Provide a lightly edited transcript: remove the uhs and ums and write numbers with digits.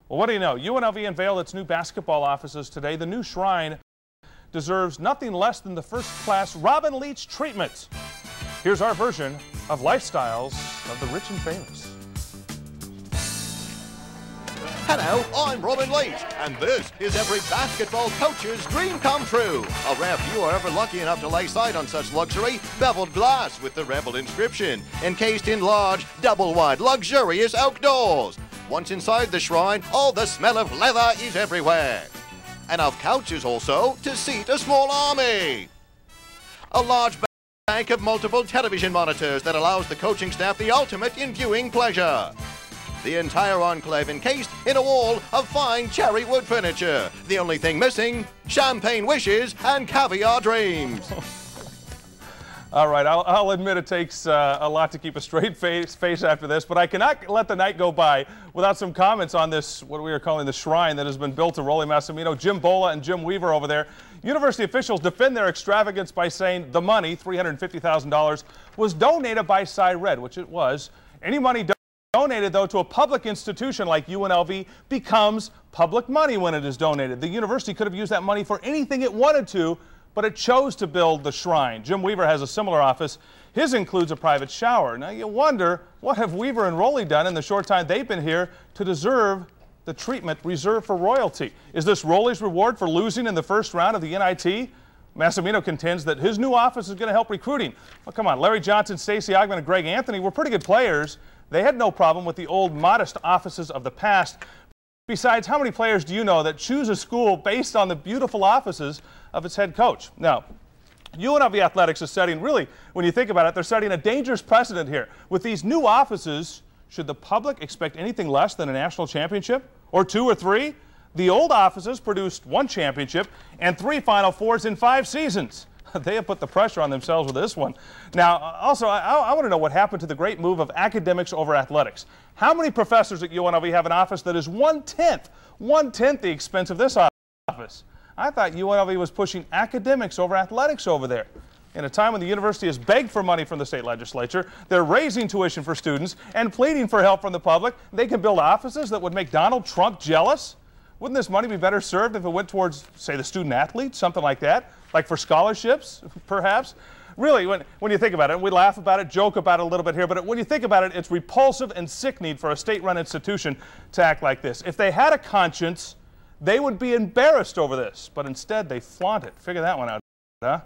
Well, what do you know? UNLV unveiled its new basketball offices today. The new shrine deserves nothing less than the first-class Robin Leach treatment. Here's our version of Lifestyles of the Rich and Famous. Hello, I'm Robin Leach, and this is every basketball coach's dream come true. A rare few are ever lucky enough to lay sight on such luxury, beveled glass with the Rebel inscription, encased in large, double-wide, luxurious oak doors. Once inside the shrine, all the smell of leather is everywhere. Enough couches also to seat a small army. A large bank of multiple television monitors that allows the coaching staff the ultimate in viewing pleasure. The entire enclave encased in a wall of fine cherry wood furniture. The only thing missing, champagne wishes and caviar dreams. All right, I'll admit it takes a lot to keep a straight face after this, but I cannot let the night go by without some comments on this, what we are calling the shrine that has been built to Rollie Massimino. Jim Bola and Jim Weaver over there. University officials defend their extravagance by saying the money, $350,000, was donated by Cy Red, which it was. Any money donated, though, to a public institution like UNLV becomes public money when it is donated. The university could have used that money for anything it wanted to, but it chose to build the shrine. Jim Weaver has a similar office. His includes a private shower. Now you wonder, what have Weaver and Rollie done in the short time they've been here to deserve the treatment reserved for royalty? Is this Rollie's reward for losing in the first round of the NIT? Massimino contends that his new office is going to help recruiting. Well, come on, Larry Johnson, Stacey Augmon, and Greg Anthony were pretty good players. They had no problem with the old modest offices of the past. Besides, how many players do you know that choose a school based on the beautiful offices of its head coach? Now, UNLV Athletics is setting, really, when you think about it, they're setting a dangerous precedent here. With these new offices, should the public expect anything less than a national championship? Or 2 or 3? The old offices produced 1 championship and 3 Final Fours in 5 seasons. They have put the pressure on themselves with this one. Now, also, I want to know what happened to the great move of academics over athletics. How many professors at UNLV have an office that is one-tenth the expense of this office? I thought UNLV was pushing academics over athletics over there. In a time when the university has begged for money from the state legislature, they're raising tuition for students and pleading for help from the public. They can build offices that would make Donald Trump jealous. Wouldn't this money be better served if it went towards, say, the student athletes, something like that? Like for scholarships, perhaps? Really, when you think about it, we laugh about it, joke about it a little bit here, but when you think about it, it's repulsive and sickening for a state-run institution to act like this. If they had a conscience, they would be embarrassed over this, but instead they flaunt it. Figure that one out, huh?